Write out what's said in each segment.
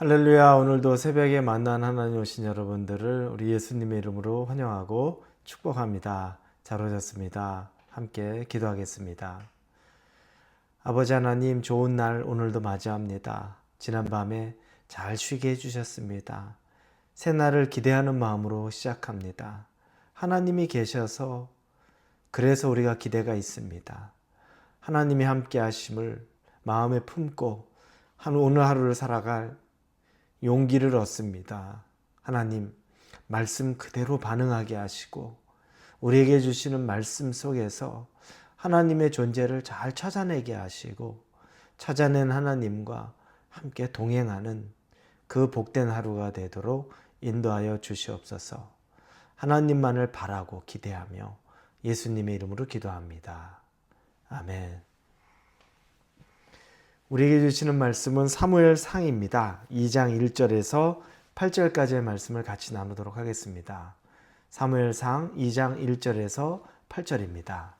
할렐루야. 오늘도 새벽에 만난 하나님 오신 여러분들을 우리 예수님의 이름으로 환영하고 축복합니다. 잘 오셨습니다. 함께 기도하겠습니다. 아버지 하나님, 좋은 날 오늘도 맞이합니다. 지난밤에 잘 쉬게 해주셨습니다. 새날을 기대하는 마음으로 시작합니다. 하나님이 계셔서 그래서 우리가 기대가 있습니다. 하나님이 함께 하심을 마음에 품고 오늘 하루를 살아갈 용기를 얻습니다. 하나님, 말씀 그대로 반응하게 하시고 우리에게 주시는 말씀 속에서 하나님의 존재를 잘 찾아내게 하시고 찾아낸 하나님과 함께 동행하는 그 복된 하루가 되도록 인도하여 주시옵소서. 하나님만을 바라고 기대하며 예수님의 이름으로 기도합니다. 아멘. 우리에게 주시는 말씀은 사무엘상입니다. 2장 1절에서 8절까지의 말씀을 같이 나누도록 하겠습니다. 사무엘상 2장 1절에서 8절입니다.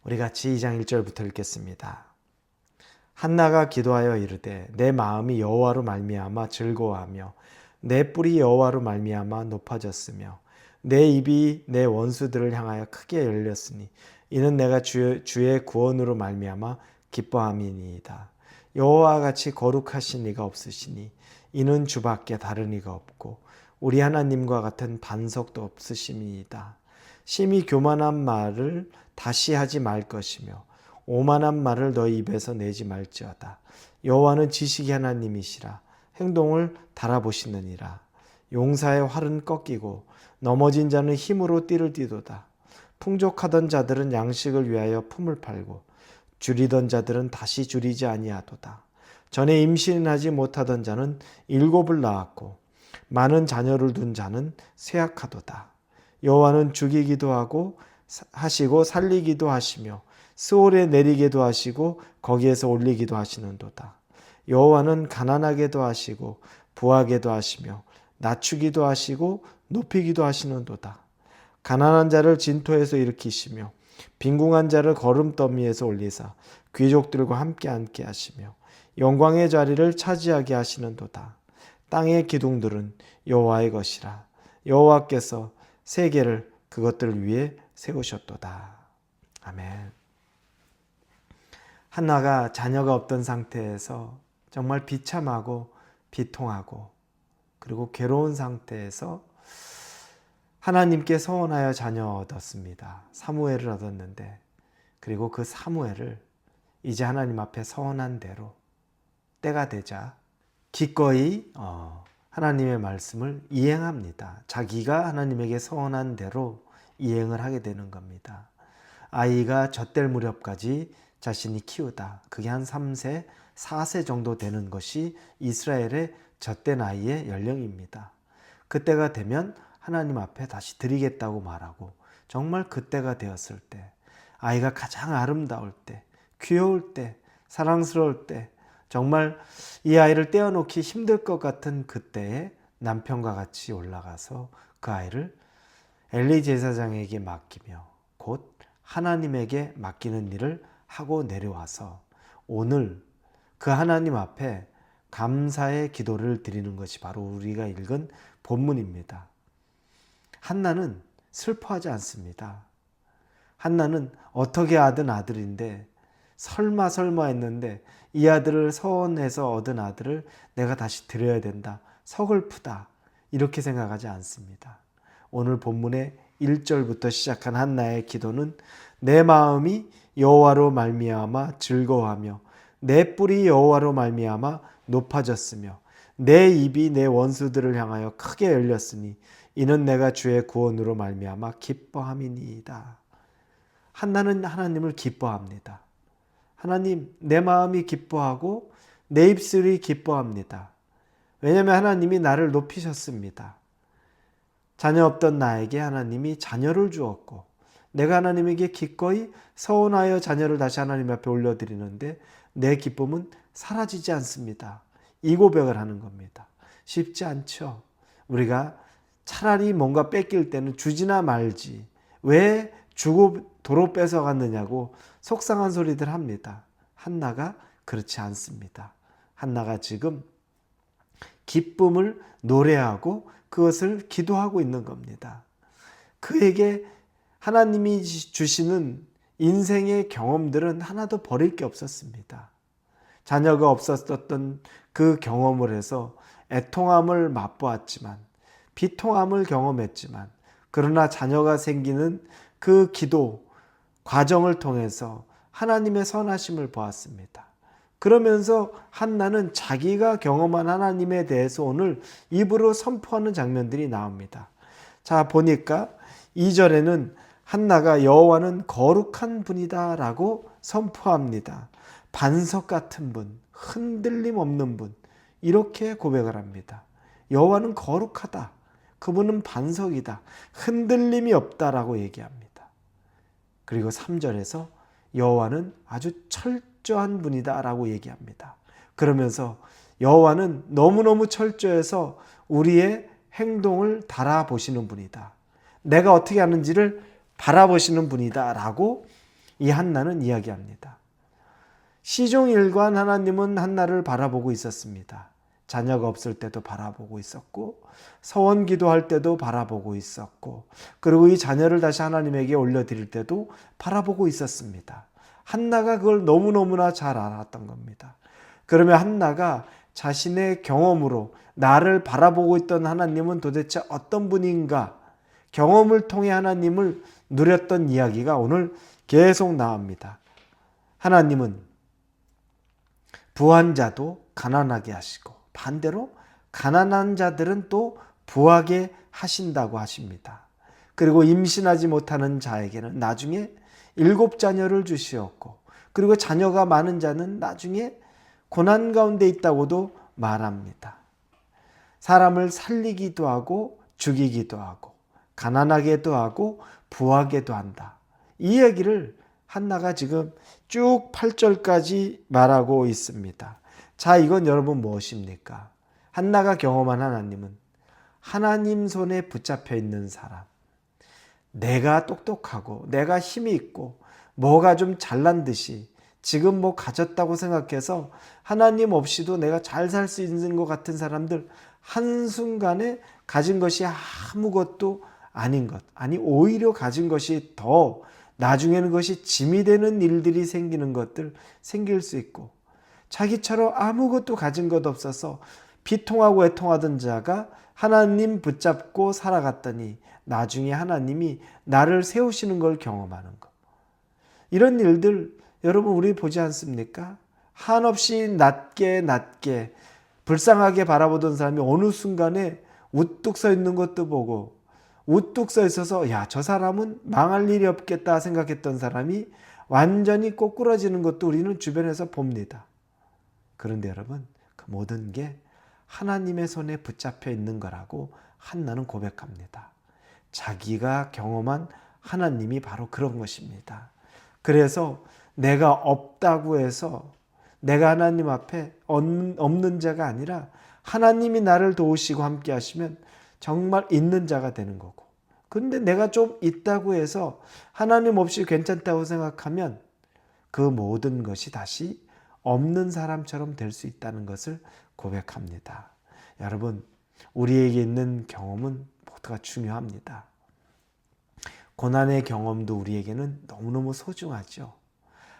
우리 같이 2장 1절부터 읽겠습니다. 한나가 기도하여 이르되 내 마음이 여호와로 말미암아 즐거워하며 내 뿔이 여호와로 말미암아 높아졌으며 내 입이 내 원수들을 향하여 크게 열렸으니 이는 내가 주의 구원으로 말미암아 기뻐함이니이다. 여호와와 같이 거룩하신 이가 없으시니 이는 주밖에 다른 이가 없고 우리 하나님과 같은 반석도 없으심이니이다. 심히 교만한 말을 다시 하지 말 것이며 오만한 말을 너희 입에서 내지 말지어다. 여호와는 지식의 하나님이시라. 행동을 달아보시느니라. 용사의 활은 꺾이고 넘어진 자는 힘으로 띠를 띠도다. 풍족하던 자들은 양식을 위하여 품을 팔고 줄이던 자들은 다시 줄이지 아니하도다. 전에 임신하지 못하던 자는 7을 낳았고 많은 자녀를 둔 자는 쇠약하도다. 여호와는 죽이기도 하시고 살리기도 하시며 스올에 내리기도 하시고 거기에서 올리기도 하시는도다. 여호와는 가난하게도 하시고 부하게도 하시며 낮추기도 하시고 높이기도 하시는도다. 가난한 자를 진토에서 일으키시며 빈궁한 자를 거름더미에서 올리사 귀족들과 함께 앉게 하시며 영광의 자리를 차지하게 하시는도다. 땅의 기둥들은 여호와의 것이라. 여호와께서 세계를 그것들 위에 세우셨도다. 아멘. 한나가 자녀가 없던 상태에서 정말 비참하고 비통하고 그리고 괴로운 상태에서 하나님께 서원하여 자녀 얻었습니다. 사무엘을 얻었는데 그리고 그 사무엘을 이제 하나님 앞에 서원한 대로 때가 되자 기꺼이 하나님의 말씀을 이행합니다. 자기가 하나님에게 서원한 대로 이행을 하게 되는 겁니다. 아이가 젖될 무렵까지 자신이 키우다. 그게 한 3세, 4세 정도 되는 것이 이스라엘의 젖된 아이의 연령입니다. 그때가 되면 하나님 앞에 다시 드리겠다고 말하고 정말 그때가 되었을 때 아이가 가장 아름다울 때, 귀여울 때, 사랑스러울 때 정말 이 아이를 떼어놓기 힘들 것 같은 그때에 남편과 같이 올라가서 그 아이를 엘리 제사장에게 맡기며 곧 하나님에게 맡기는 일을 하고 내려와서 오늘 그 하나님 앞에 감사의 기도를 드리는 것이 바로 우리가 읽은 본문입니다. 한나는 슬퍼하지 않습니다. 한나는 어떻게 얻은 아들인데 설마 했는데 이 아들을 서원해서 얻은 아들을 내가 다시 드려야 된다. 서글프다. 이렇게 생각하지 않습니다. 오늘 본문의 1절부터 시작한 한나의 기도는 내 마음이 여호와로 말미암아 즐거워하며 내 뿔이 여호와로 말미암아 높아졌으며 내 입이 내 원수들을 향하여 크게 열렸으니 이는 내가 주의 구원으로 말미암아 기뻐함이니이다. 한나는 하나님을 기뻐합니다. 하나님, 내 마음이 기뻐하고 내 입술이 기뻐합니다. 왜냐하면 하나님이 나를 높이셨습니다. 자녀 없던 나에게 하나님이 자녀를 주었고 내가 하나님에게 기꺼이 서원하여 자녀를 다시 하나님 앞에 올려드리는데 내 기쁨은 사라지지 않습니다. 이 고백을 하는 겁니다. 쉽지 않죠. 우리가 차라리 뭔가 뺏길 때는 주지나 말지 왜 주고 도로 뺏어갔느냐고 속상한 소리들 합니다. 한나가 그렇지 않습니다. 한나가 지금 기쁨을 노래하고 그것을 기도하고 있는 겁니다. 그에게 하나님이 주시는 인생의 경험들은 하나도 버릴 게 없었습니다. 자녀가 없었던 그 경험을 해서 애통함을 맛보았지만, 비통함을 경험했지만, 그러나 자녀가 생기는 그 기도 과정을 통해서 하나님의 선하심을 보았습니다. 그러면서 한나는 자기가 경험한 하나님에 대해서 오늘 입으로 선포하는 장면들이 나옵니다. 자, 보니까 2절에는 한나가 여호와는 거룩한 분이다 라고 선포합니다. 반석 같은 분, 흔들림 없는 분, 이렇게 고백을 합니다. 여호와는 거룩하다. 그분은 반석이다. 흔들림이 없다라고 얘기합니다. 그리고 3절에서 여호와는 아주 철저한 분이다 라고 얘기합니다. 그러면서 여호와는 너무너무 철저해서 우리의 행동을 달아보시는 분이다. 내가 어떻게 하는지를 바라보시는 분이다 라고 이 한나는 이야기합니다. 시종일관 하나님은 한나를 바라보고 있었습니다. 자녀가 없을 때도 바라보고 있었고, 서원 기도할 때도 바라보고 있었고, 그리고 이 자녀를 다시 하나님에게 올려드릴 때도 바라보고 있었습니다. 한나가 그걸 너무너무나 잘 알았던 겁니다. 그러면 한나가 자신의 경험으로 나를 바라보고 있던 하나님은 도대체 어떤 분인가, 경험을 통해 하나님을 누렸던 이야기가 오늘 계속 나옵니다. 하나님은 부한 자도 가난하게 하시고, 반대로 가난한 자들은 또 부하게 하신다고 하십니다. 그리고 임신하지 못하는 자에게는 나중에 7자녀를 주시었고, 그리고 자녀가 많은 자는 나중에 고난 가운데 있다고도 말합니다. 사람을 살리기도 하고 죽이기도 하고 가난하게도 하고 부하게도 한다. 이 얘기를 한나가 지금 쭉 8절까지 말하고 있습니다. 자, 이건 여러분 무엇입니까? 한나가 경험한 하나님은 하나님 손에 붙잡혀 있는 사람, 내가 똑똑하고 내가 힘이 있고 뭐가 좀 잘난 듯이 지금 뭐 가졌다고 생각해서 하나님 없이도 내가 잘 살 수 있는 것 같은 사람들, 한순간에 가진 것이 아무것도 아닌 것, 아니 오히려 가진 것이 더 나중에는 그것이 짐이 되는 일들이 생기는 것들 생길 수 있고, 자기처럼 아무것도 가진 것 없어서 비통하고 애통하던 자가 하나님 붙잡고 살아갔더니 나중에 하나님이 나를 세우시는 걸 경험하는 것. 이런 일들 여러분 우리 보지 않습니까? 한없이 낮게 불쌍하게 바라보던 사람이 어느 순간에 우뚝 서 있는 것도 보고, 우뚝 서 있어서 야, 저 사람은 망할 일이 없겠다 생각했던 사람이 완전히 꼬꾸라지는 것도 우리는 주변에서 봅니다. 그런데 여러분, 그 모든 게 하나님의 손에 붙잡혀 있는 거라고 한나는 고백합니다. 자기가 경험한 하나님이 바로 그런 것입니다. 그래서 내가 없다고 해서 내가 하나님 앞에 없는 자가 아니라 하나님이 나를 도우시고 함께 하시면 정말 있는 자가 되는 거고, 그런데 내가 좀 있다고 해서 하나님 없이 괜찮다고 생각하면 그 모든 것이 다시 없는 사람처럼 될 수 있다는 것을 고백합니다. 여러분, 우리에게 있는 경험은 모두가 중요합니다. 고난의 경험도 우리에게는 너무너무 소중하죠.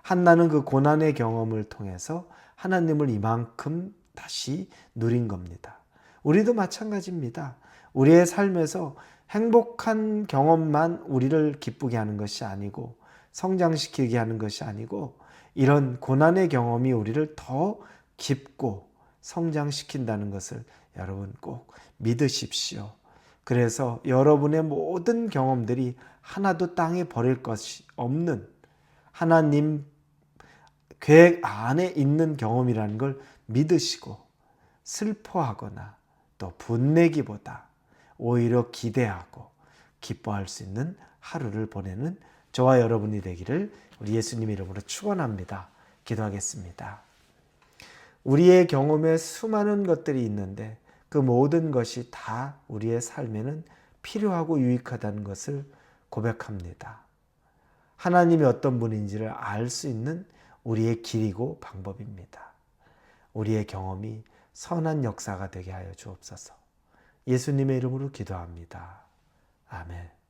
한나는 그 고난의 경험을 통해서 하나님을 이만큼 다시 누린 겁니다. 우리도 마찬가지입니다. 우리의 삶에서 행복한 경험만 우리를 기쁘게 하는 것이 아니고 성장시키게 하는 것이 아니고, 이런 고난의 경험이 우리를 더 깊고 성장시킨다는 것을 여러분 꼭 믿으십시오. 그래서 여러분의 모든 경험들이 하나도 땅에 버릴 것이 없는 하나님 계획 안에 있는 경험이라는 걸 믿으시고, 슬퍼하거나 또 분내기보다 오히려 기대하고 기뻐할 수 있는 하루를 보내는 저와 여러분이 되기를 우리 예수님 이름으로 축원합니다. 기도하겠습니다. 우리의 경험에 수많은 것들이 있는데 그 모든 것이 다 우리의 삶에는 필요하고 유익하다는 것을 고백합니다. 하나님이 어떤 분인지를 알 수 있는 우리의 길이고 방법입니다. 우리의 경험이 선한 역사가 되게 하여 주옵소서. 예수님의 이름으로 기도합니다. 아멘.